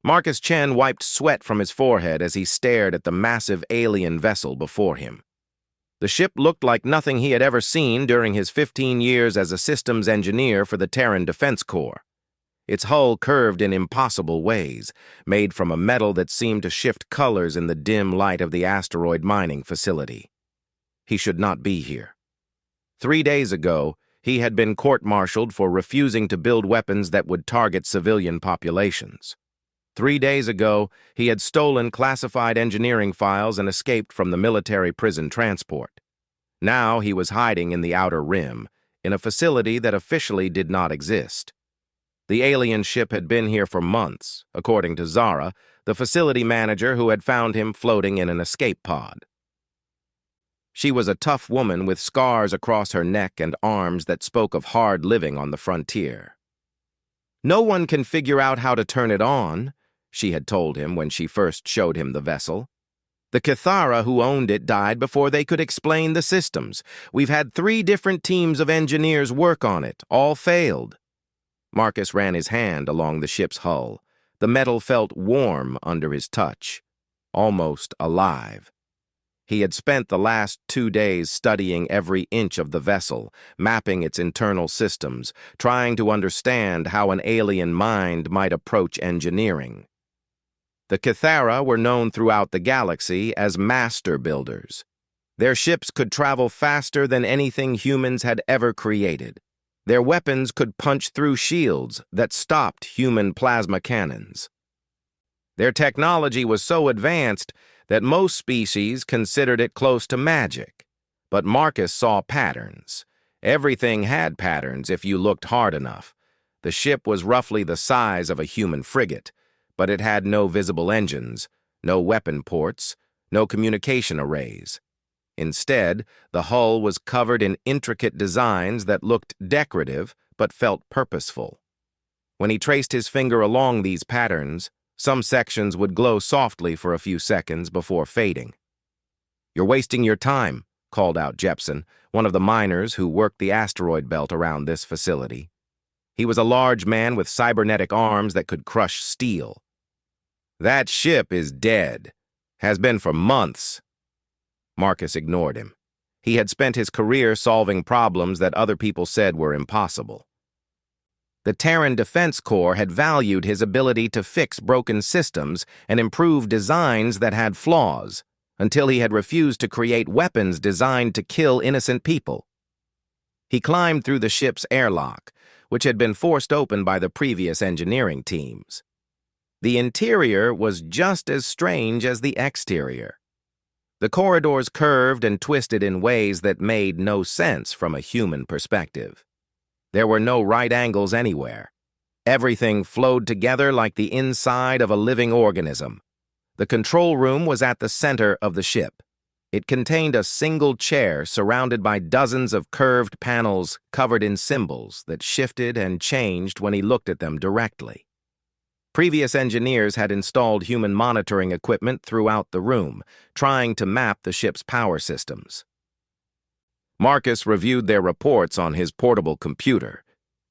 Marcus Chen wiped sweat from his forehead as he stared at the massive alien vessel before him. The ship looked like nothing he had ever seen during his 15 years as a systems engineer for the Terran Defense Corps. Its hull curved in impossible ways, made from a metal that seemed to shift colors in the dim light of the asteroid mining facility. He should not be here. 3 days ago, he had been court-martialed for refusing to build weapons that would target civilian populations. 3 days ago, he had stolen classified engineering files and escaped from the military prison transport. Now he was hiding in the Outer Rim, in a facility that officially did not exist. The alien ship had been here for months, according to Zara, the facility manager who had found him floating in an escape pod. She was a tough woman with scars across her neck and arms that spoke of hard living on the frontier. "No one can figure out how to turn it on," she had told him when she first showed him the vessel. "The Cathara who owned it died before they could explain the systems. We've had 3 different teams of engineers work on it, all failed." Marcus ran his hand along the ship's hull. The metal felt warm under his touch, almost alive. He had spent the last 2 days studying every inch of the vessel, mapping its internal systems, trying to understand how an alien mind might approach engineering. The Cathara were known throughout the galaxy as master builders. Their ships could travel faster than anything humans had ever created. Their weapons could punch through shields that stopped human plasma cannons. Their technology was so advanced that most species considered it close to magic. But Marcus saw patterns. Everything had patterns if you looked hard enough. The ship was roughly the size of a human frigate, but it had no visible engines, no weapon ports, no communication arrays. Instead, the hull was covered in intricate designs that looked decorative but felt purposeful. When he traced his finger along these patterns, some sections would glow softly for a few seconds before fading. "You're wasting your time," called out Jepson, one of the miners who worked the asteroid belt around this facility. He was a large man with cybernetic arms that could crush steel. "That ship is dead. Has been for months." Marcus ignored him. He had spent his career solving problems that other people said were impossible. The Terran Defense Corps had valued his ability to fix broken systems and improve designs that had flaws, until he had refused to create weapons designed to kill innocent people. He climbed through the ship's airlock, which had been forced open by the previous engineering teams. The interior was just as strange as the exterior. The corridors curved and twisted in ways that made no sense from a human perspective. There were no right angles anywhere. Everything flowed together like the inside of a living organism. The control room was at the center of the ship. It contained a single chair surrounded by dozens of curved panels covered in symbols that shifted and changed when he looked at them directly. Previous engineers had installed human monitoring equipment throughout the room, trying to map the ship's power systems. Marcus reviewed their reports on his portable computer.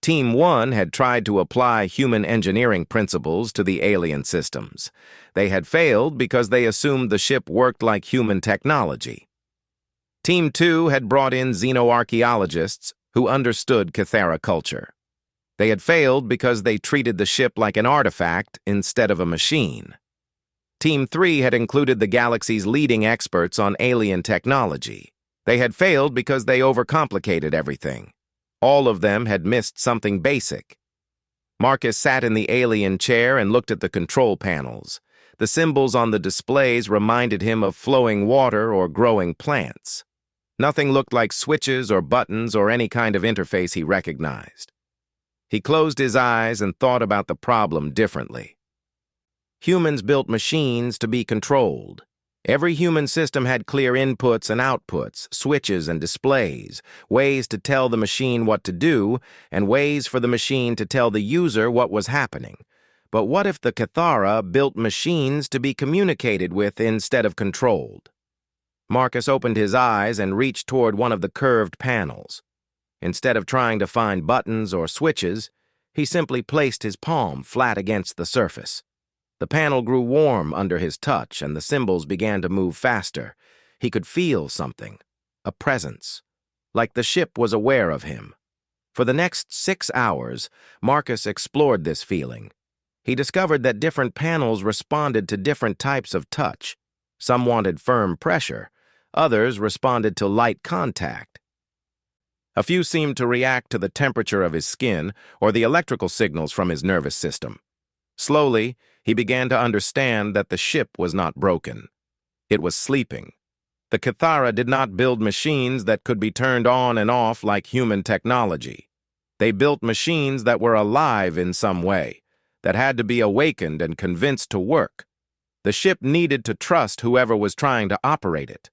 Team 1 had tried to apply human engineering principles to the alien systems. They had failed because they assumed the ship worked like human technology. Team 2 had brought in xenoarchaeologists who understood Cathara culture. They had failed because they treated the ship like an artifact instead of a machine. Team 3 had included the galaxy's leading experts on alien technology. They had failed because they overcomplicated everything. All of them had missed something basic. Marcus sat in the alien chair and looked at the control panels. The symbols on the displays reminded him of flowing water or growing plants. Nothing looked like switches or buttons or any kind of interface he recognized. He closed his eyes and thought about the problem differently. Humans built machines to be controlled. Every human system had clear inputs and outputs, switches and displays, ways to tell the machine what to do, and ways for the machine to tell the user what was happening. But what if the Cathara built machines to be communicated with instead of controlled? Marcus opened his eyes and reached toward one of the curved panels. Instead of trying to find buttons or switches, he simply placed his palm flat against the surface. The panel grew warm under his touch, and the symbols began to move faster. He could feel something, a presence, like the ship was aware of him. For the next 6 hours, Marcus explored this feeling. He discovered that different panels responded to different types of touch. Some wanted firm pressure, others responded to light contact. A few seemed to react to the temperature of his skin or the electrical signals from his nervous system. Slowly, he began to understand that the ship was not broken. It was sleeping. The Cathara did not build machines that could be turned on and off like human technology. They built machines that were alive in some way, that had to be awakened and convinced to work. The ship needed to trust whoever was trying to operate it.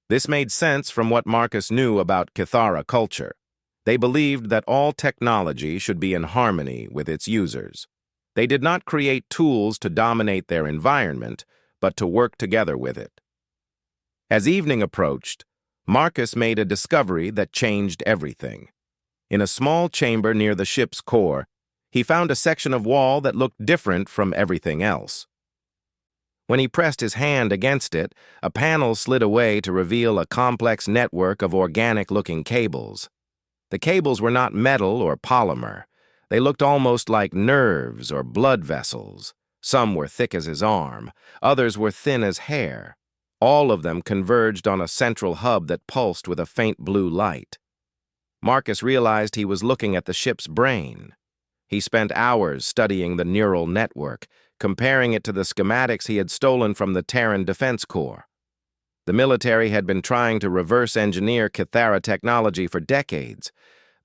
This made sense from what Marcus knew about Cathara culture. They believed that all technology should be in harmony with its users. They did not create tools to dominate their environment, but to work together with it. As evening approached, Marcus made a discovery that changed everything. In a small chamber near the ship's core, he found a section of wall that looked different from everything else. When he pressed his hand against it, a panel slid away to reveal a complex network of organic-looking cables. The cables were not metal or polymer. They looked almost like nerves or blood vessels. Some were thick as his arm, others were thin as hair. All of them converged on a central hub that pulsed with a faint blue light. Marcus realized he was looking at the ship's brain. He spent hours studying the neural network, comparing it to the schematics he had stolen from the Terran Defense Corps. The military had been trying to reverse engineer Cathara technology for decades.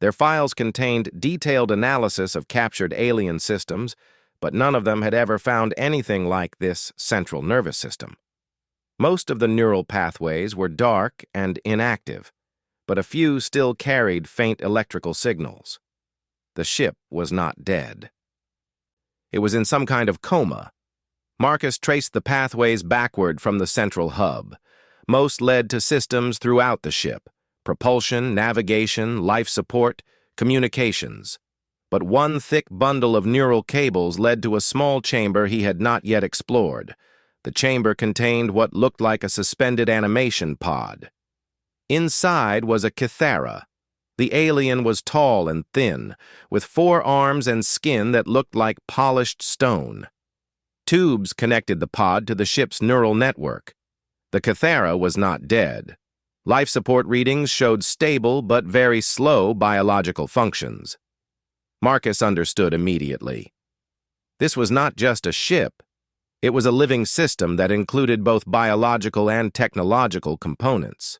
Their files contained detailed analysis of captured alien systems, but none of them had ever found anything like this central nervous system. Most of the neural pathways were dark and inactive, but a few still carried faint electrical signals. The ship was not dead. It was in some kind of coma. Marcus traced the pathways backward from the central hub. Most led to systems throughout the ship: propulsion, navigation, life support, communications. But one thick bundle of neural cables led to a small chamber he had not yet explored. The chamber contained what looked like a suspended animation pod. Inside was a Cathara. The alien was tall and thin, with 4 arms and skin that looked like polished stone. Tubes connected the pod to the ship's neural network. The Cathara was not dead. Life support readings showed stable but very slow biological functions. Marcus understood immediately. This was not just a ship. It was a living system that included both biological and technological components.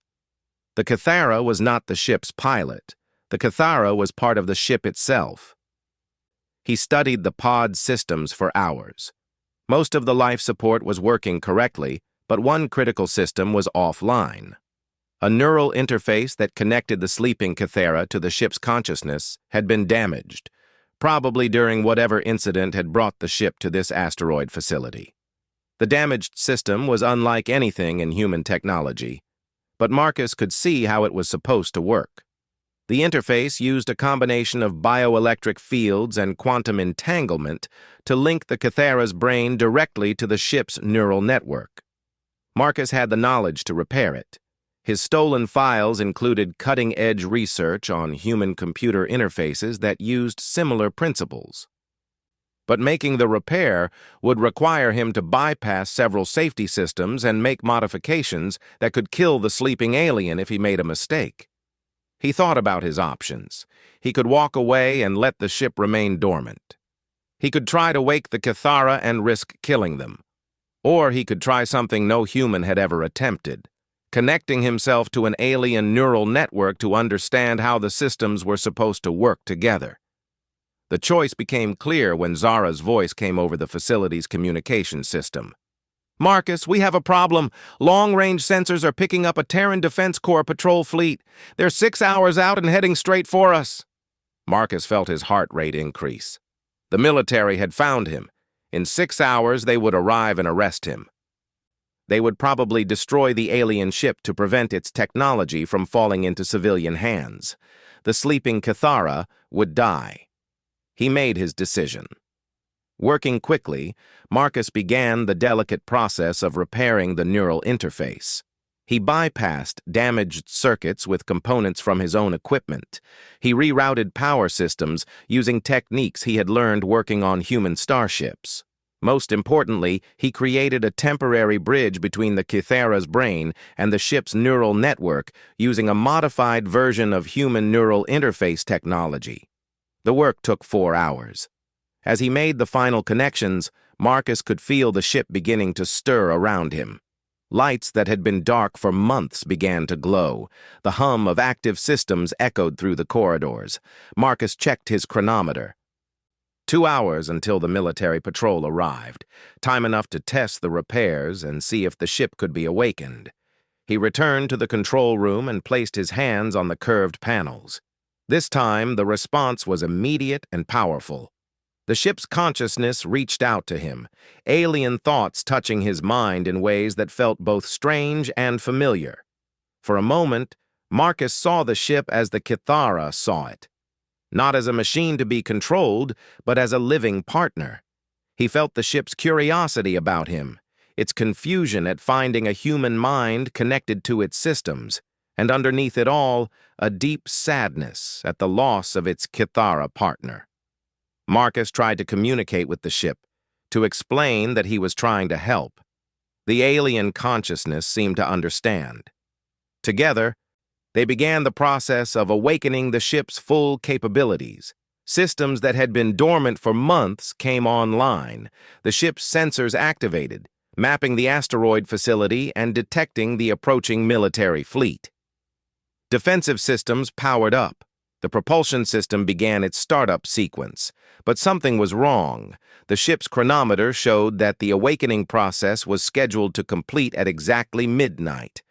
The Cathara was not the ship's pilot. The Cathara was part of the ship itself. He studied the pod systems for hours. Most of the life support was working correctly, but one critical system was offline. A neural interface that connected the sleeping Cathara to the ship's consciousness had been damaged, probably during whatever incident had brought the ship to this asteroid facility. The damaged system was unlike anything in human technology, but Marcus could see how it was supposed to work. The interface used a combination of bioelectric fields and quantum entanglement to link the Cathara's brain directly to the ship's neural network. Marcus had the knowledge to repair it. His stolen files included cutting-edge research on human-computer interfaces that used similar principles. But making the repair would require him to bypass several safety systems and make modifications that could kill the sleeping alien if he made a mistake. He thought about his options. He could walk away and let the ship remain dormant. He could try to wake the Cathara and risk killing them. Or he could try something no human had ever attempted: connecting himself to an alien neural network to understand how the systems were supposed to work together. The choice became clear when Zara's voice came over the facility's communication system. "Marcus, we have a problem. Long-range sensors are picking up a Terran Defense Corps patrol fleet. They're 6 hours out and heading straight for us." Marcus felt his heart rate increase. The military had found him. In 6 hours, they would arrive and arrest him. They would probably destroy the alien ship to prevent its technology from falling into civilian hands. The sleeping Cathara would die. He made his decision. Working quickly, Marcus began the delicate process of repairing the neural interface. He bypassed damaged circuits with components from his own equipment. He rerouted power systems using techniques he had learned working on human starships. Most importantly, he created a temporary bridge between the Kythera's brain and the ship's neural network using a modified version of human neural interface technology. The work took 4 hours. As he made the final connections, Marcus could feel the ship beginning to stir around him. Lights that had been dark for months began to glow. The hum of active systems echoed through the corridors. Marcus checked his chronometer. 2 hours until the military patrol arrived, time enough to test the repairs and see if the ship could be awakened. He returned to the control room and placed his hands on the curved panels. This time, the response was immediate and powerful. The ship's consciousness reached out to him, alien thoughts touching his mind in ways that felt both strange and familiar. For a moment, Marcus saw the ship as the Kythera saw it. Not as a machine to be controlled, but as a living partner. He felt the ship's curiosity about him, its confusion at finding a human mind connected to its systems, and underneath it all, a deep sadness at the loss of its Kythera partner. Marcus tried to communicate with the ship, to explain that he was trying to help. The alien consciousness seemed to understand. Together, they began the process of awakening the ship's full capabilities. Systems that had been dormant for months came online. The ship's sensors activated, mapping the asteroid facility and detecting the approaching military fleet. Defensive systems powered up. The propulsion system began its startup sequence, but something was wrong. The ship's chronometer showed that the awakening process was scheduled to complete at exactly midnight.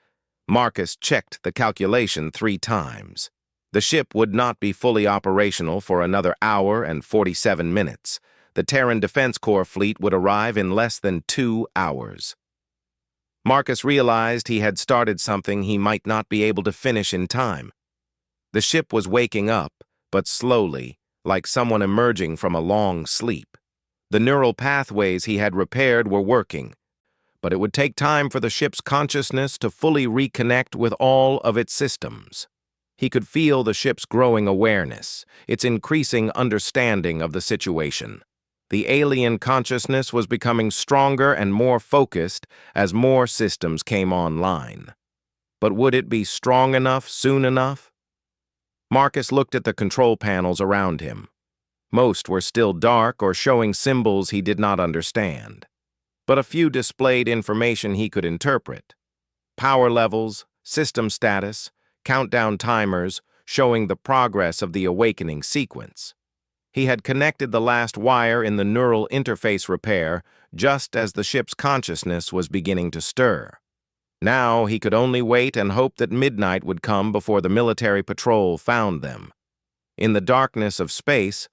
Marcus checked the calculation 3 times. The ship would not be fully operational for another hour and 47 minutes. The Terran Defense Corps fleet would arrive in less than 2 hours. Marcus realized he had started something he might not be able to finish in time. The ship was waking up, but slowly, like someone emerging from a long sleep. The neural pathways he had repaired were working, but it would take time for the ship's consciousness to fully reconnect with all of its systems. He could feel the ship's growing awareness, its increasing understanding of the situation. The alien consciousness was becoming stronger and more focused as more systems came online. But would it be strong enough soon enough? Marcus looked at the control panels around him. Most were still dark or showing symbols he did not understand, but a few displayed information he could interpret. Power levels, system status, countdown timers showing the progress of the awakening sequence. He had connected the last wire in the neural interface repair just as the ship's consciousness was beginning to stir. Now he could only wait and hope that midnight would come before the military patrol found them. In the darkness of space,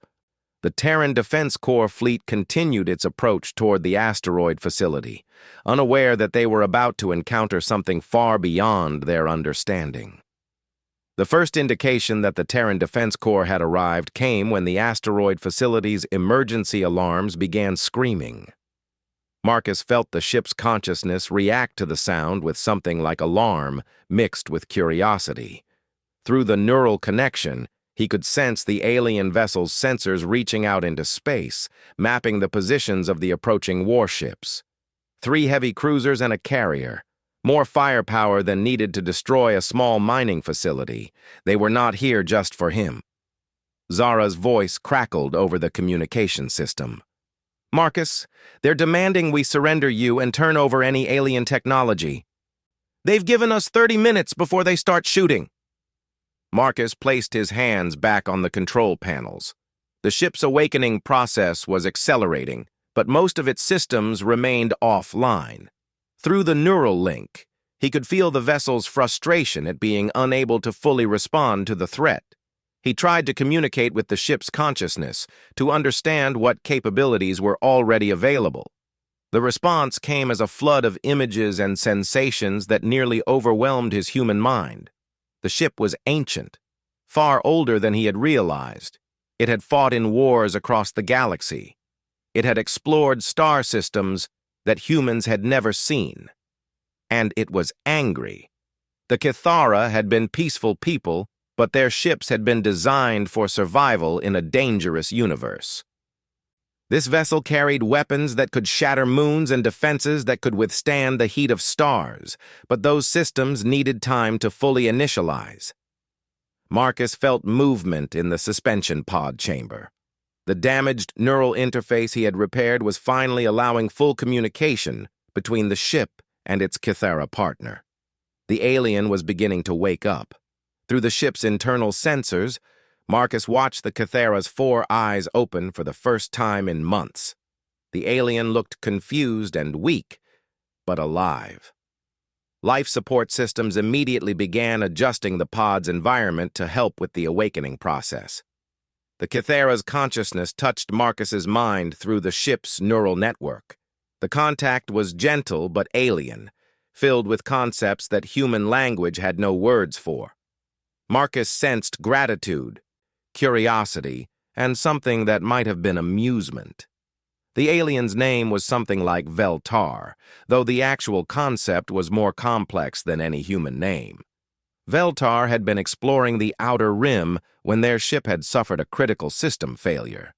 the Terran Defense Corps fleet continued its approach toward the asteroid facility, unaware that they were about to encounter something far beyond their understanding. The first indication that the Terran Defense Corps had arrived came when the asteroid facility's emergency alarms began screaming. Marcus felt the ship's consciousness react to the sound with something like alarm mixed with curiosity. Through the neural connection, he could sense the alien vessel's sensors reaching out into space, mapping the positions of the approaching warships. 3 heavy cruisers and a carrier. More firepower than needed to destroy a small mining facility. They were not here just for him. Zara's voice crackled over the communication system. Marcus, they're demanding we surrender you and turn over any alien technology. They've given us 30 minutes before they start shooting. Marcus placed his hands back on the control panels. The ship's awakening process was accelerating, but most of its systems remained offline. Through the neural link, he could feel the vessel's frustration at being unable to fully respond to the threat. He tried to communicate with the ship's consciousness to understand what capabilities were already available. The response came as a flood of images and sensations that nearly overwhelmed his human mind. The ship was ancient, far older than he had realized. It had fought in wars across the galaxy. It had explored star systems that humans had never seen. And it was angry. The Kithara had been peaceful people, but their ships had been designed for survival in a dangerous universe. This vessel carried weapons that could shatter moons and defenses that could withstand the heat of stars, but those systems needed time to fully initialize. Marcus felt movement in the suspension pod chamber. The damaged neural interface he had repaired was finally allowing full communication between the ship and its Kithara partner. The alien was beginning to wake up. Through the ship's internal sensors, Marcus watched the Kithara's 4 eyes open for the first time in months. The alien looked confused and weak, but alive. Life support systems immediately began adjusting the pod's environment to help with the awakening process. The Kithara's consciousness touched Marcus's mind through the ship's neural network. The contact was gentle but alien, filled with concepts that human language had no words for. Marcus sensed gratitude, curiosity, and something that might have been amusement. The alien's name was something like Veltar, though the actual concept was more complex than any human name. Veltar had been exploring the outer rim when their ship had suffered a critical system failure.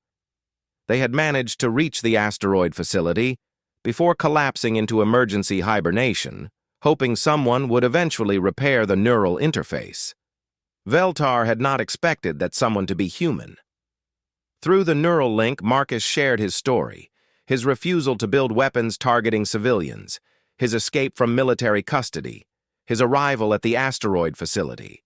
They had managed to reach the asteroid facility before collapsing into emergency hibernation, hoping someone would eventually repair the neural interface. Veltar had not expected that someone to be human. Through the neural link, Marcus shared his story, his refusal to build weapons targeting civilians, his escape from military custody, his arrival at the asteroid facility.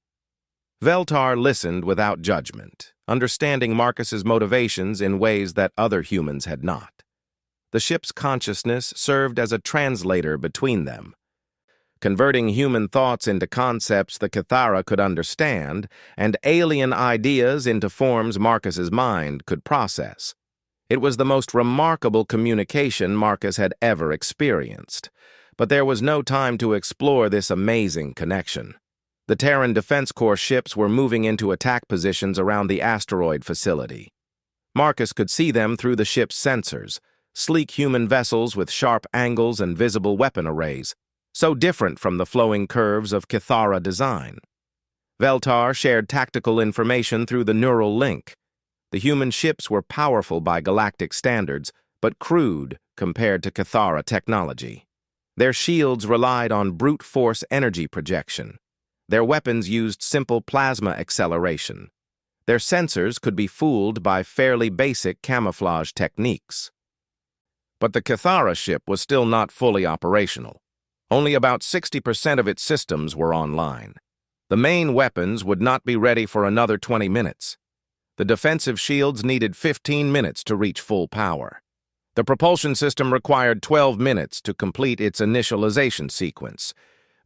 Veltar listened without judgment, understanding Marcus's motivations in ways that other humans had not. The ship's consciousness served as a translator between them, converting human thoughts into concepts the Kithara could understand, and alien ideas into forms Marcus's mind could process. It was the most remarkable communication Marcus had ever experienced, but there was no time to explore this amazing connection. The Terran Defense Corps ships were moving into attack positions around the asteroid facility. Marcus could see them through the ship's sensors, sleek human vessels with sharp angles and visible weapon arrays, so different from the flowing curves of Kithara design. Veltar shared tactical information through the neural link. The human ships were powerful by galactic standards, but crude compared to Kithara technology. Their shields relied on brute force energy projection. Their weapons used simple plasma acceleration. Their sensors could be fooled by fairly basic camouflage techniques. But the Kithara ship was still not fully operational. Only about 60% of its systems were online. The main weapons would not be ready for another 20 minutes. The defensive shields needed 15 minutes to reach full power. The propulsion system required 12 minutes to complete its initialization sequence.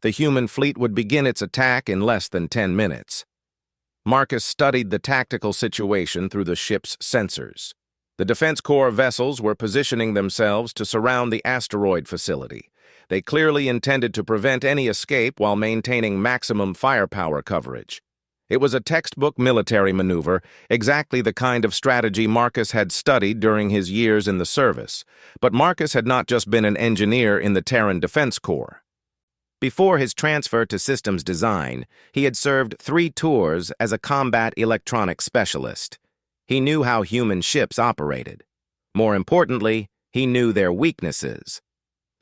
The human fleet would begin its attack in less than 10 minutes. Marcus studied the tactical situation through the ship's sensors. The Defense Corps vessels were positioning themselves to surround the asteroid facility. They clearly intended to prevent any escape while maintaining maximum firepower coverage. It was a textbook military maneuver, exactly the kind of strategy Marcus had studied during his years in the service. But Marcus had not just been an engineer in the Terran Defense Corps. Before his transfer to systems design, he had served 3 tours as a combat electronics specialist. He knew how human ships operated. More importantly, he knew their weaknesses.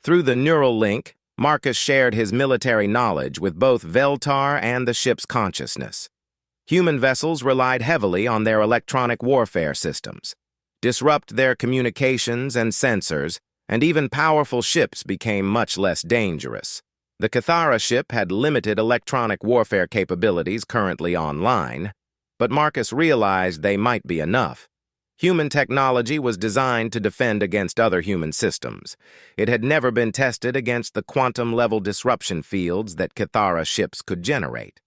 Through the neural link, Marcus shared his military knowledge with both Veltar and the ship's consciousness. Human vessels relied heavily on their electronic warfare systems. Disrupt their communications and sensors, and even powerful ships became much less dangerous. The Kithara ship had limited electronic warfare capabilities currently online, but Marcus realized they might be enough. Human technology was designed to defend against other human systems. It had never been tested against the quantum-level disruption fields that Kithara ships could generate.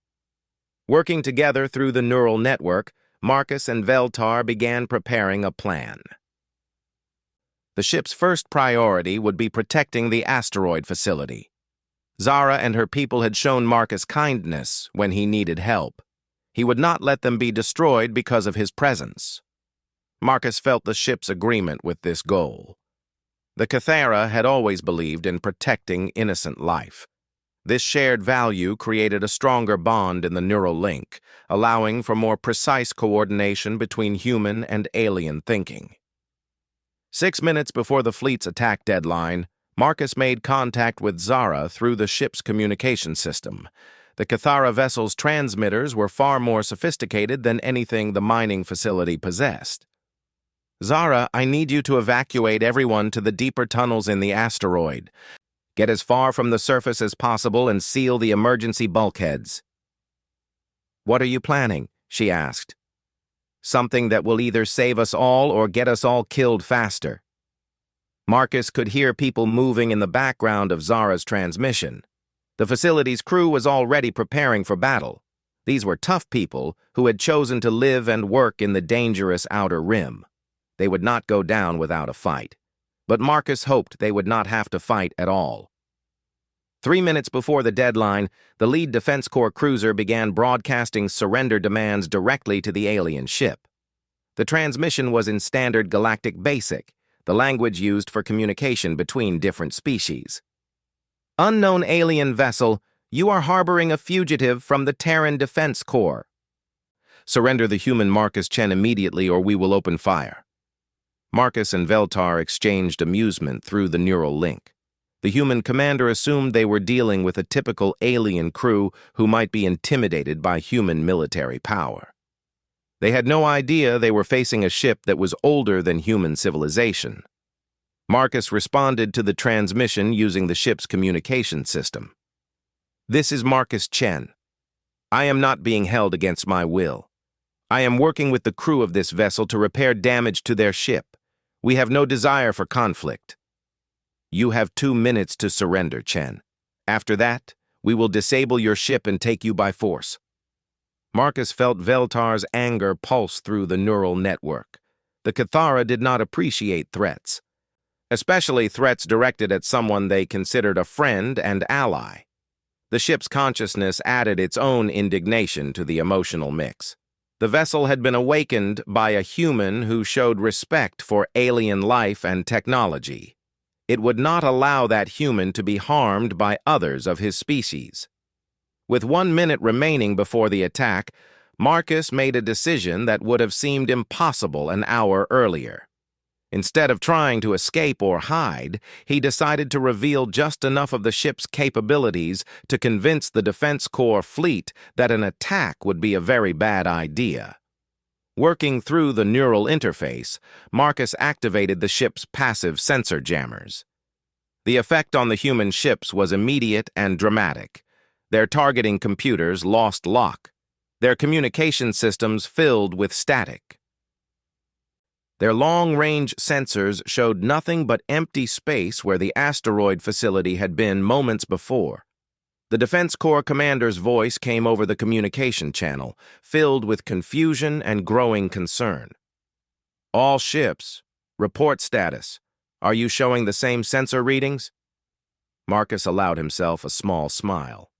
Working together through the neural network, Marcus and Veltar began preparing a plan. The ship's first priority would be protecting the asteroid facility. Zara and her people had shown Marcus kindness when he needed help. He would not let them be destroyed because of his presence. Marcus felt the ship's agreement with this goal. The Cathara had always believed in protecting innocent life. This shared value created a stronger bond in the neural link, allowing for more precise coordination between human and alien thinking. 6 minutes before the fleet's attack deadline, Marcus made contact with Zara through the ship's communication system. The Cathara vessel's transmitters were far more sophisticated than anything the mining facility possessed. "Zara, I need you to evacuate everyone to the deeper tunnels in the asteroid. Get as far from the surface as possible and seal the emergency bulkheads." "What are you planning?" she asked. "Something that will either save us all or get us all killed faster." Marcus could hear people moving in the background of Zara's transmission. The facility's crew was already preparing for battle. These were tough people who had chosen to live and work in the dangerous outer rim. They would not go down without a fight. But Marcus hoped they would not have to fight at all. 3 minutes before the deadline, the lead Defense Corps cruiser began broadcasting surrender demands directly to the alien ship. The transmission was in standard Galactic Basic, the language used for communication between different species. "Unknown alien vessel, you are harboring a fugitive from the Terran Defense Corps. Surrender the human Marcus Chen immediately or we will open fire." Marcus and Veltar exchanged amusement through the neural link. The human commander assumed they were dealing with a typical alien crew who might be intimidated by human military power. They had no idea they were facing a ship that was older than human civilization. Marcus responded to the transmission using the ship's communication system. "This is Marcus Chen. I am not being held against my will. I am working with the crew of this vessel to repair damage to their ship. We have no desire for conflict. You have 2 minutes to surrender, Chen. After that, we will disable your ship and take you by force." Marcus felt Veltar's anger pulse through the neural network. The Cathara did not appreciate threats, especially threats directed at someone they considered a friend and ally. The ship's consciousness added its own indignation to the emotional mix. The vessel had been awakened by a human who showed respect for alien life and technology. It would not allow that human to be harmed by others of his species. With 1 minute remaining before the attack, Marcus made a decision that would have seemed impossible an hour earlier. Instead of trying to escape or hide, he decided to reveal just enough of the ship's capabilities to convince the Defense Corps fleet that an attack would be a very bad idea. Working through the neural interface, Marcus activated the ship's passive sensor jammers. The effect on the human ships was immediate and dramatic. Their targeting computers lost lock. Their communication systems filled with static. Their long-range sensors showed nothing but empty space where the asteroid facility had been moments before. The Defense Corps commander's voice came over the communication channel, filled with confusion and growing concern. "All ships, report status. Are you showing the same sensor readings?" Marcus allowed himself a small smile.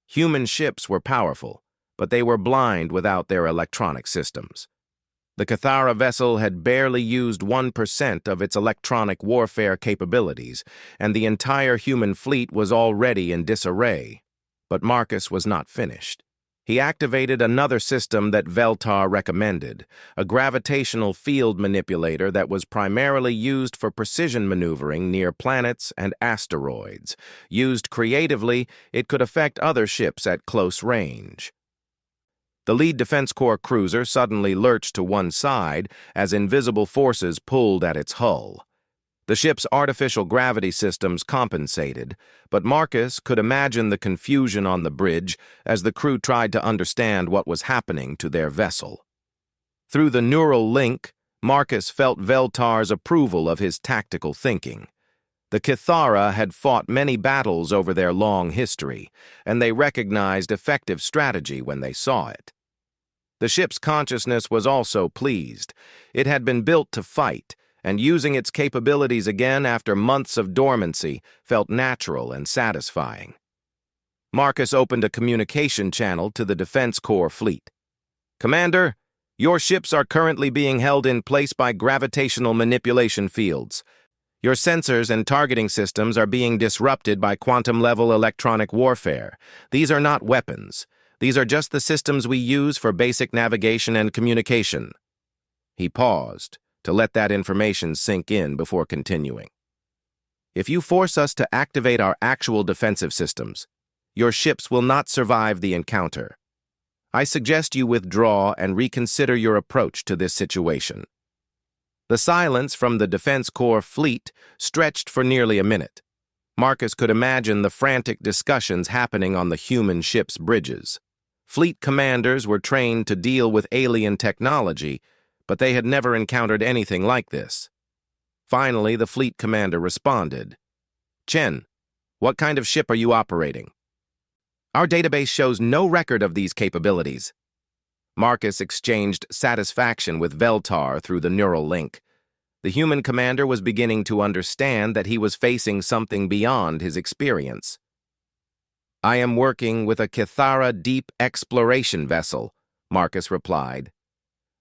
Human ships were powerful, but they were blind without their electronic systems. The Cathara vessel had barely used 1% of its electronic warfare capabilities, and the entire human fleet was already in disarray. But Marcus was not finished. He activated another system that Veltar recommended, a gravitational field manipulator that was primarily used for precision maneuvering near planets and asteroids. Used creatively, it could affect other ships at close range. The lead Defense Corps cruiser suddenly lurched to one side as invisible forces pulled at its hull. The ship's artificial gravity systems compensated, but Marcus could imagine the confusion on the bridge as the crew tried to understand what was happening to their vessel. Through the neural link, Marcus felt Veltar's approval of his tactical thinking. The Cathara had fought many battles over their long history, and they recognized effective strategy when they saw it. The ship's consciousness was also pleased. It had been built to fight, and using its capabilities again after months of dormancy felt natural and satisfying. Marcus opened a communication channel to the Defense Corps fleet. "Commander, Your ships are currently being held in place by gravitational manipulation fields. Your sensors and targeting systems are being disrupted by quantum-level electronic warfare. These are not weapons. These are just the systems we use for basic navigation and communication." He paused to let that information sink in before continuing. "If you force us to activate our actual defensive systems, your ships will not survive the encounter. I suggest you withdraw and reconsider your approach to this situation." The silence from the Defense Corps fleet stretched for nearly a minute. Marcus could imagine the frantic discussions happening on the human ship's bridges. Fleet commanders were trained to deal with alien technology, but they had never encountered anything like this. Finally, the fleet commander responded. "Chen, what kind of ship are you operating?" "Our database shows no record of these capabilities." Marcus exchanged satisfaction with Veltar through the neural link. The human commander was beginning to understand that he was facing something beyond his experience. "I am working with a Kithara deep exploration vessel," Marcus replied.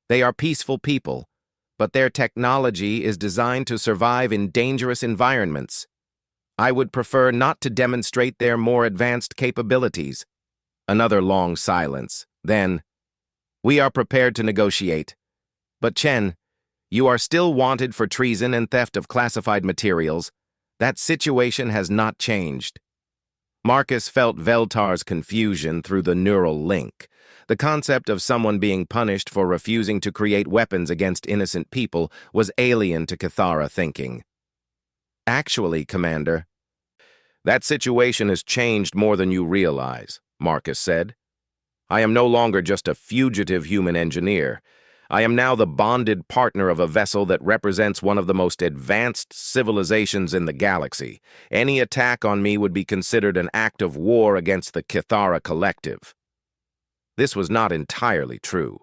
"They are peaceful people, but their technology is designed to survive in dangerous environments. I would prefer not to demonstrate their more advanced capabilities." Another long silence. Then, "We are prepared to negotiate. But Chen, you are still wanted for treason and theft of classified materials. That situation has not changed." Marcus felt Veltar's confusion through the neural link. The concept of someone being punished for refusing to create weapons against innocent people was alien to Kithara thinking. "Actually, Commander, that situation has changed more than you realize," Marcus said. "I am no longer just a fugitive human engineer. I am now the bonded partner of a vessel that represents one of the most advanced civilizations in the galaxy. Any attack on me would be considered an act of war against the Kithara Collective." This was not entirely true.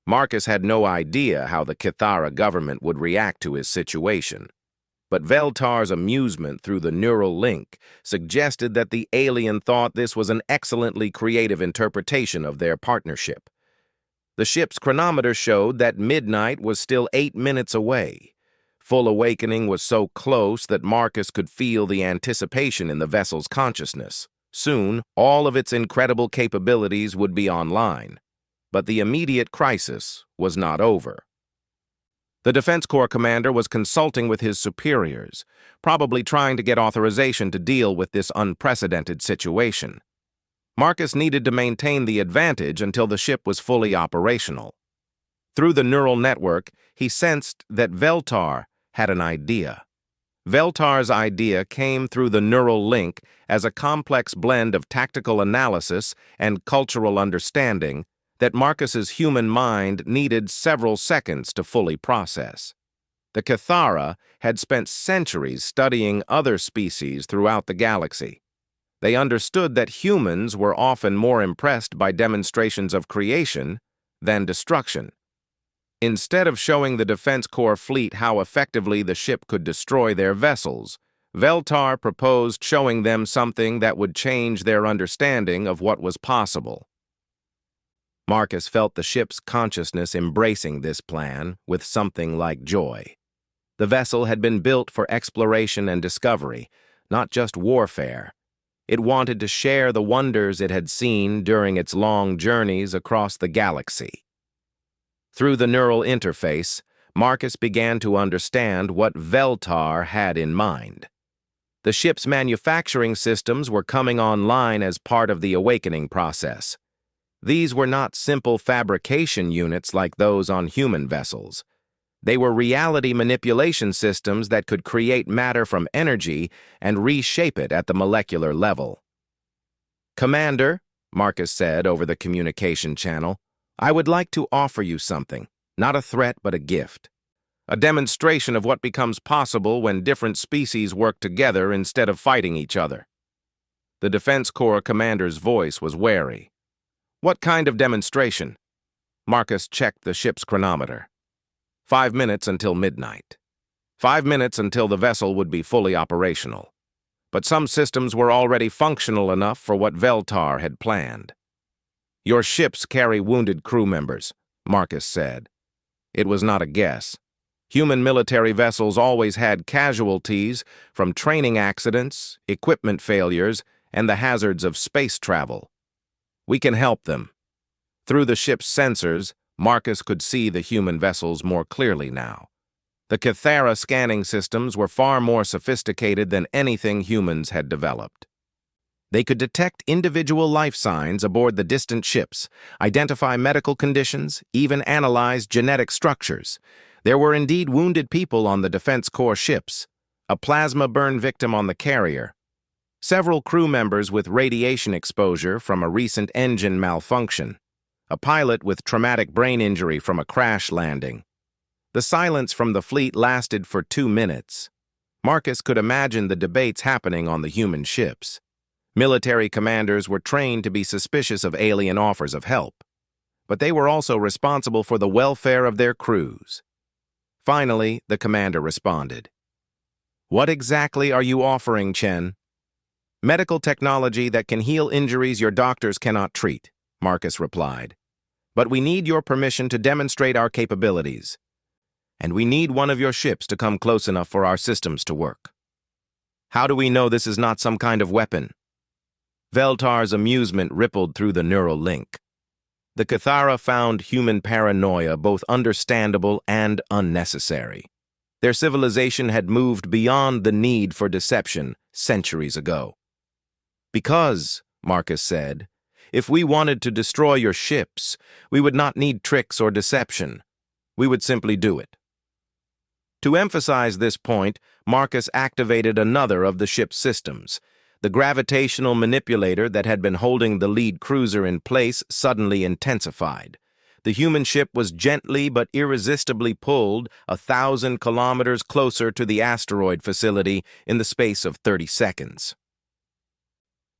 Marcus had no idea how the Kithara government would react to his situation. But Veltar's amusement through the neural link suggested that the alien thought this was an excellently creative interpretation of their partnership. The ship's chronometer showed that midnight was still 8 minutes away. Full awakening was so close that Marcus could feel the anticipation in the vessel's consciousness. Soon, all of its incredible capabilities would be online. But the immediate crisis was not over. The Defense Corps commander was consulting with his superiors, probably trying to get authorization to deal with this unprecedented situation. Marcus needed to maintain the advantage until the ship was fully operational. Through the neural network, he sensed that Veltar had an idea. Veltar's idea came through the neural link as a complex blend of tactical analysis and cultural understanding that Marcus's human mind needed several seconds to fully process. The Kithara had spent centuries studying other species throughout the galaxy. They understood that humans were often more impressed by demonstrations of creation than destruction. Instead of showing the Defense Corps fleet how effectively the ship could destroy their vessels, Veltar proposed showing them something that would change their understanding of what was possible. Marcus felt the ship's consciousness embracing this plan with something like joy. The vessel had been built for exploration and discovery, not just warfare. It wanted to share the wonders it had seen during its long journeys across the galaxy. Through the neural interface, Marcus began to understand what Veltar had in mind. The ship's manufacturing systems were coming online as part of the awakening process. These were not simple fabrication units like those on human vessels. They were reality manipulation systems that could create matter from energy and reshape it at the molecular level. "Commander," Marcus said over the communication channel, "I would like to offer you something, not a threat but a gift. A demonstration of what becomes possible when different species work together instead of fighting each other." The Defense Corps commander's voice was wary. "What kind of demonstration?" Marcus checked the ship's chronometer. 5 minutes until midnight. 5 minutes until the vessel would be fully operational. But some systems were already functional enough for what Veltar had planned. "Your ships carry wounded crew members. Marcus said. It was not a guess. Human military vessels always had casualties from training accidents, equipment failures, and the hazards of space travel. We can help them. Through the ship's sensors, Marcus could see the human vessels more clearly now. The Cathara scanning systems were far more sophisticated than anything humans had developed. They could detect individual life signs aboard the distant ships, identify medical conditions, even analyze genetic structures. There were indeed wounded people on the Defense Corps ships, a plasma burn victim on the carrier, several crew members with radiation exposure from a recent engine malfunction, a pilot with traumatic brain injury from a crash landing. The silence from the fleet lasted for 2 minutes. Marcus could imagine the debates happening on the human ships. Military commanders were trained to be suspicious of alien offers of help, but they were also responsible for the welfare of their crews. Finally, the commander responded. "What exactly are you offering, Chen?" "Medical technology that can heal injuries your doctors cannot treat," Marcus replied. "But we need your permission to demonstrate our capabilities. And we need one of your ships to come close enough for our systems to work." "How do we know this is not some kind of weapon?" Veltar's amusement rippled through the neural link. The Cathara found human paranoia both understandable and unnecessary. Their civilization had moved beyond the need for deception centuries ago. "Because," Marcus said, "if we wanted to destroy your ships, we would not need tricks or deception. We would simply do it." To emphasize this point, Marcus activated another of the ship's systems. The gravitational manipulator that had been holding the lead cruiser in place suddenly intensified. The human ship was gently but irresistibly pulled 1,000 kilometers closer to the asteroid facility in the space of 30 seconds.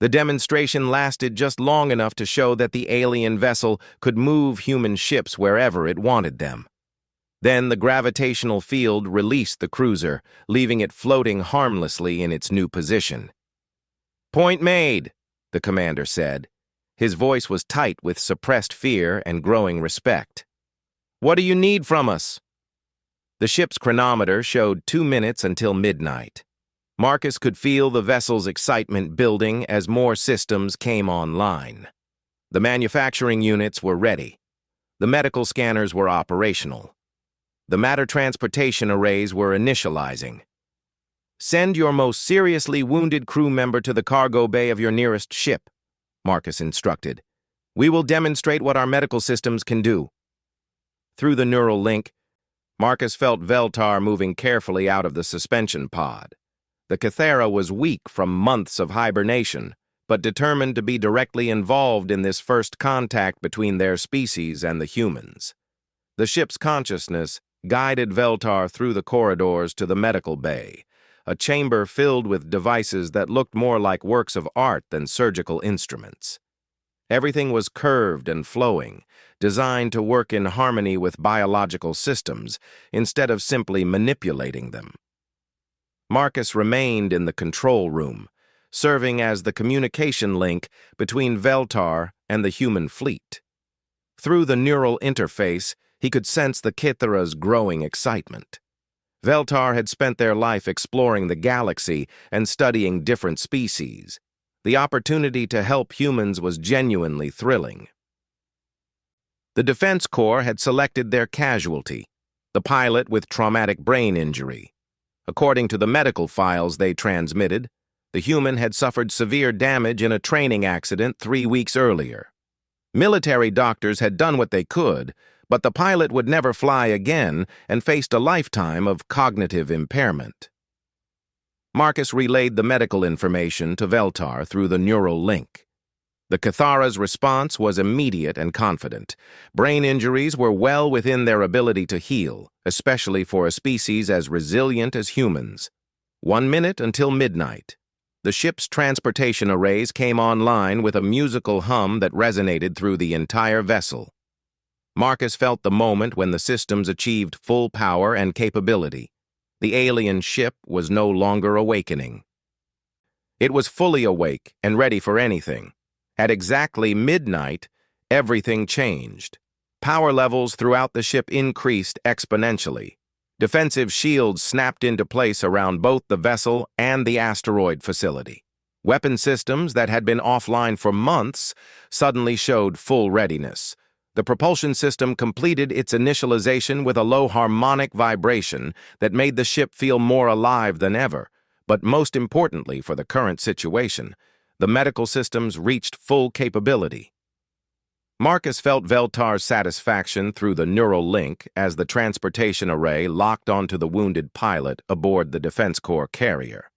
The demonstration lasted just long enough to show that the alien vessel could move human ships wherever it wanted them. Then the gravitational field released the cruiser, leaving it floating harmlessly in its new position. "Point made," the commander said. His voice was tight with suppressed fear and growing respect. "What do you need from us?" The ship's chronometer showed 2 minutes until midnight. Marcus could feel the vessel's excitement building as more systems came online. The manufacturing units were ready. The medical scanners were operational. The matter transportation arrays were initializing. "Send your most seriously wounded crew member to the cargo bay of your nearest ship," Marcus instructed. "We will demonstrate what our medical systems can do." Through the neural link, Marcus felt Veltar moving carefully out of the suspension pod. The Cathara was weak from months of hibernation, but determined to be directly involved in this first contact between their species and the humans. The ship's consciousness guided Veltar through the corridors to the medical bay, a chamber filled with devices that looked more like works of art than surgical instruments. Everything was curved and flowing, designed to work in harmony with biological systems instead of simply manipulating them. Marcus remained in the control room, serving as the communication link between Veltar and the human fleet. Through the neural interface, he could sense the Cathara's growing excitement. Veltar had spent their life exploring the galaxy and studying different species. The opportunity to help humans was genuinely thrilling. The Defense Corps had selected their casualty, the pilot with traumatic brain injury. According to the medical files they transmitted, the human had suffered severe damage in a training accident 3 weeks earlier. Military doctors had done what they could, but the pilot would never fly again and faced a lifetime of cognitive impairment. Marcus relayed the medical information to Veltar through the neural link. The Cathara's response was immediate and confident. Brain injuries were well within their ability to heal, especially for a species as resilient as humans. 1 minute until midnight. The ship's transportation arrays came online with a musical hum that resonated through the entire vessel. Marcus felt the moment when the systems achieved full power and capability. The alien ship was no longer awakening. It was fully awake and ready for anything. At exactly midnight, everything changed. Power levels throughout the ship increased exponentially. Defensive shields snapped into place around both the vessel and the asteroid facility. Weapon systems that had been offline for months suddenly showed full readiness. The propulsion system completed its initialization with a low harmonic vibration that made the ship feel more alive than ever. But most importantly for the current situation, the medical systems reached full capability. Marcus felt Veltar's satisfaction through the neural link as the transportation array locked onto the wounded pilot aboard the Defense Corps carrier.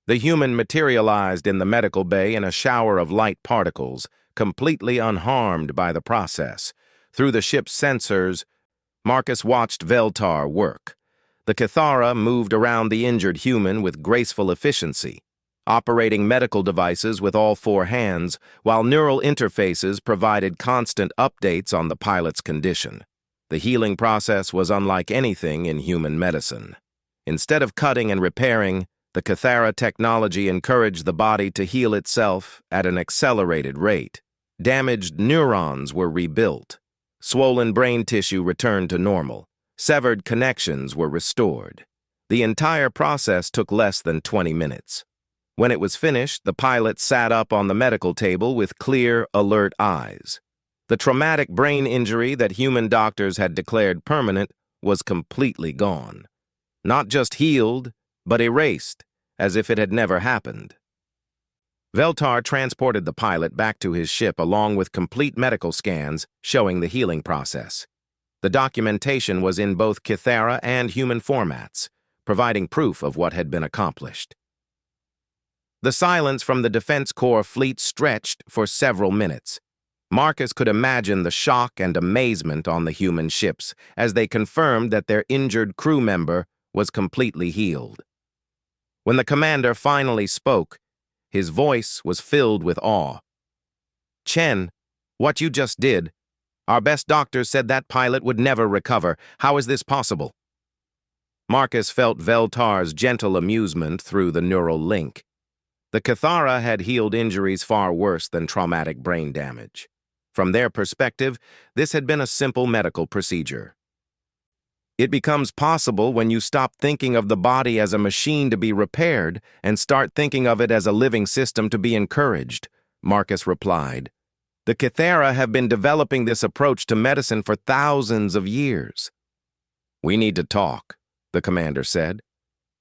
The human materialized in the medical bay in a shower of light particles, completely unharmed by the process. Through the ship's sensors, Marcus watched Veltar work. The Cathara moved around the injured human with graceful efficiency, operating medical devices with all four hands, while neural interfaces provided constant updates on the pilot's condition. The healing process was unlike anything in human medicine. Instead of cutting and repairing, the Cathara technology encouraged the body to heal itself at an accelerated rate. Damaged neurons were rebuilt. Swollen brain tissue returned to normal. Severed connections were restored. The entire process took less than 20 minutes. When it was finished, the pilot sat up on the medical table with clear, alert eyes. The traumatic brain injury that human doctors had declared permanent was completely gone. Not just healed, but erased, as if it had never happened. Veltar transported the pilot back to his ship along with complete medical scans showing the healing process. The documentation was in both Cathara and human formats, providing proof of what had been accomplished. The silence from the Defense Corps fleet stretched for several minutes. Marcus could imagine the shock and amazement on the human ships as they confirmed that their injured crew member was completely healed. When the commander finally spoke, his voice was filled with awe. "Chen, what you just did, our best doctors said that pilot would never recover. How is this possible?" Marcus felt Veltar's gentle amusement through the neural link. The Cathara had healed injuries far worse than traumatic brain damage. From their perspective, this had been a simple medical procedure. It becomes possible when you stop thinking of the body as a machine to be repaired and start thinking of it as a living system to be encouraged, Marcus replied. The Cathara have been developing this approach to medicine for thousands of years. "We need to talk," the commander said.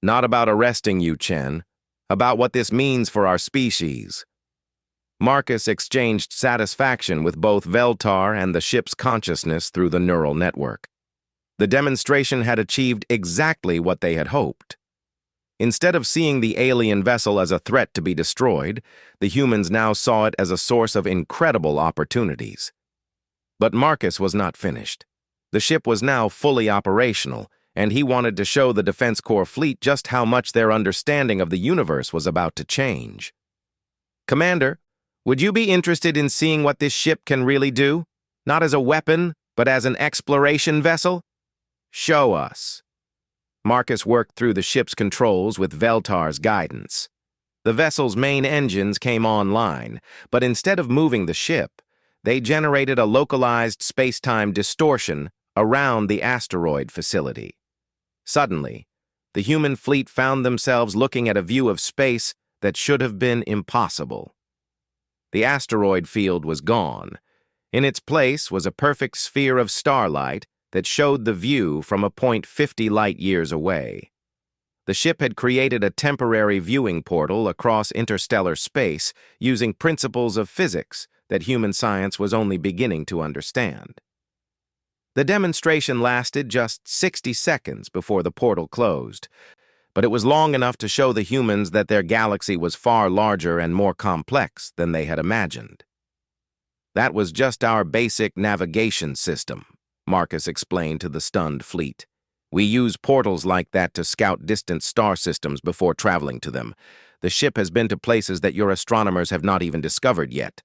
"Not about arresting you, Chen, about what this means for our species." Marcus exchanged satisfaction with both Veltar and the ship's consciousness through the neural network. The demonstration had achieved exactly what they had hoped. Instead of seeing the alien vessel as a threat to be destroyed, the humans now saw it as a source of incredible opportunities. But Marcus was not finished. The ship was now fully operational, and he wanted to show the Defense Corps fleet just how much their understanding of the universe was about to change. "Commander, would you be interested in seeing what this ship can really do? Not as a weapon, but as an exploration vessel? Show us." Marcus worked through the ship's controls with Veltar's guidance. The vessel's main engines came online, but instead of moving the ship, they generated a localized space-time distortion around the asteroid facility. Suddenly, the human fleet found themselves looking at a view of space that should have been impossible. The asteroid field was gone. In its place was a perfect sphere of starlight that showed the view from a point 50 light-years away. The ship had created a temporary viewing portal across interstellar space using principles of physics that human science was only beginning to understand. The demonstration lasted just 60 seconds before the portal closed, but it was long enough to show the humans that their galaxy was far larger and more complex than they had imagined. "That was just our basic navigation system," Marcus explained to the stunned fleet. "We use portals like that to scout distant star systems before traveling to them. The ship has been to places that your astronomers have not even discovered yet."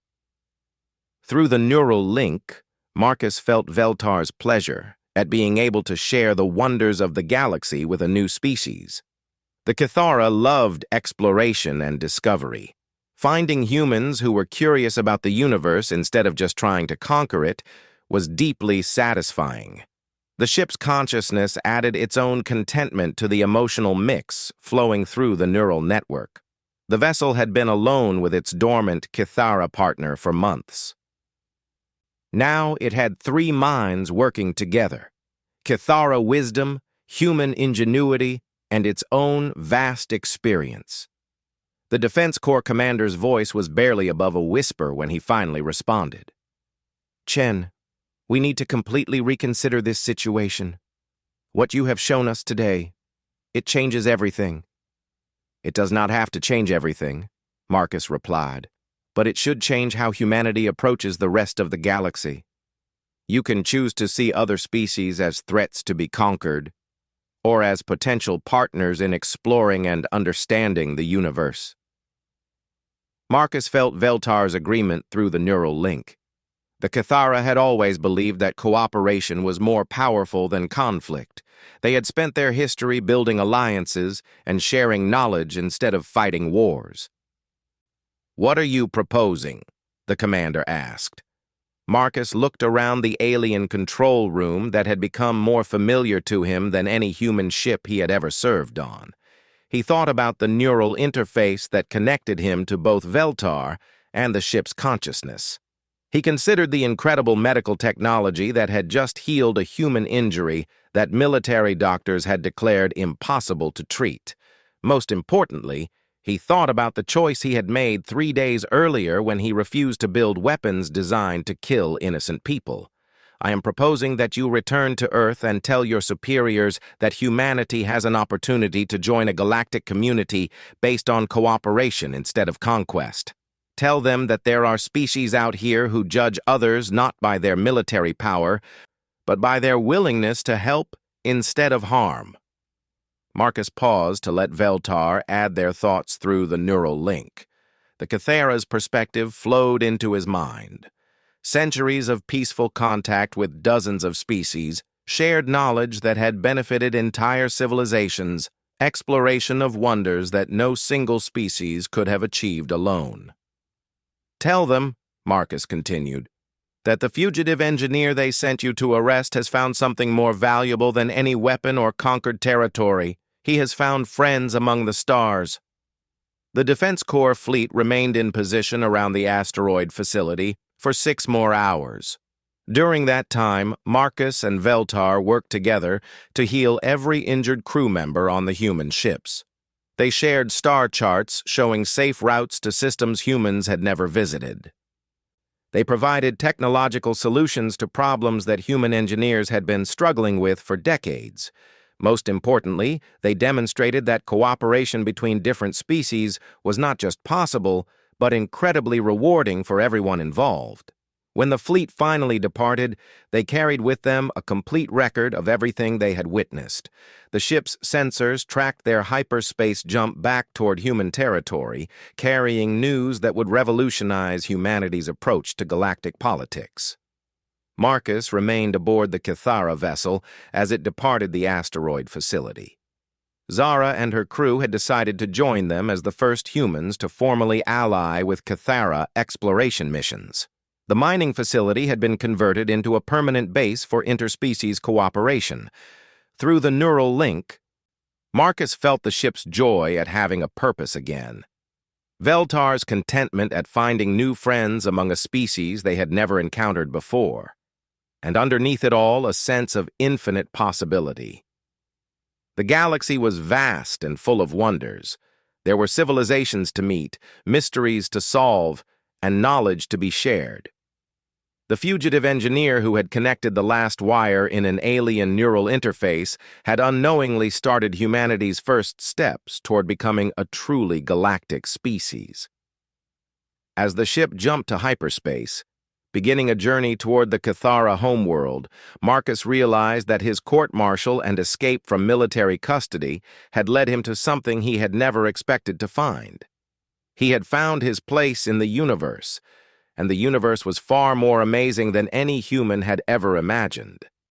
Through the neural link, Marcus felt Veltar's pleasure at being able to share the wonders of the galaxy with a new species. The Cathara loved exploration and discovery. Finding humans who were curious about the universe instead of just trying to conquer it was deeply satisfying. The ship's consciousness added its own contentment to the emotional mix flowing through the neural network. The vessel had been alone with its dormant Kithara partner for months. Now it had three minds working together: Kithara wisdom, human ingenuity, and its own vast experience. The Defense Corps commander's voice was barely above a whisper when he finally responded. "Chen, we need to completely reconsider this situation. What you have shown us today, it changes everything." "It does not have to change everything," Marcus replied, "but it should change how humanity approaches the rest of the galaxy. You can choose to see other species as threats to be conquered, or as potential partners in exploring and understanding the universe." Marcus felt Veltar's agreement through the neural link. The Kithara had always believed that cooperation was more powerful than conflict. They had spent their history building alliances and sharing knowledge instead of fighting wars. "What are you proposing?" the commander asked. Marcus looked around the alien control room that had become more familiar to him than any human ship he had ever served on. He thought about the neural interface that connected him to both Veltar and the ship's consciousness. He considered the incredible medical technology that had just healed a human injury that military doctors had declared impossible to treat. Most importantly, he thought about the choice he had made 3 days earlier when he refused to build weapons designed to kill innocent people. "I am proposing that you return to Earth and tell your superiors that humanity has an opportunity to join a galactic community based on cooperation instead of conquest. Tell them that there are species out here who judge others not by their military power, but by their willingness to help instead of harm." Marcus paused to let Veltar add their thoughts through the neural link. The Kithara's perspective flowed into his mind. Centuries of peaceful contact with dozens of species, shared knowledge that had benefited entire civilizations, exploration of wonders that no single species could have achieved alone. "Tell them," Marcus continued, "that the fugitive engineer they sent you to arrest has found something more valuable than any weapon or conquered territory. He has found friends among the stars." The Defense Corps fleet remained in position around the asteroid facility for 6 more hours. During that time, Marcus and Veltar worked together to heal every injured crew member on the human ships. They shared star charts showing safe routes to systems humans had never visited. They provided technological solutions to problems that human engineers had been struggling with for decades. Most importantly, they demonstrated that cooperation between different species was not just possible, but incredibly rewarding for everyone involved. When the fleet finally departed, they carried with them a complete record of everything they had witnessed. The ship's sensors tracked their hyperspace jump back toward human territory, carrying news that would revolutionize humanity's approach to galactic politics. Marcus remained aboard the Kithara vessel as it departed the asteroid facility. Zara and her crew had decided to join them as the first humans to formally ally with Kithara exploration missions. The mining facility had been converted into a permanent base for interspecies cooperation. Through the neural link, Marcus felt the ship's joy at having a purpose again. Veltar's contentment at finding new friends among a species they had never encountered before. And underneath it all, a sense of infinite possibility. The galaxy was vast and full of wonders. There were civilizations to meet, mysteries to solve, and knowledge to be shared. The fugitive engineer who had connected the last wire in an alien neural interface had unknowingly started humanity's first steps toward becoming a truly galactic species. As the ship jumped to hyperspace, beginning a journey toward the Kithara homeworld, Marcus realized that his court-martial and escape from military custody had led him to something he had never expected to find. He had found his place in the universe, and the universe was far more amazing than any human had ever imagined.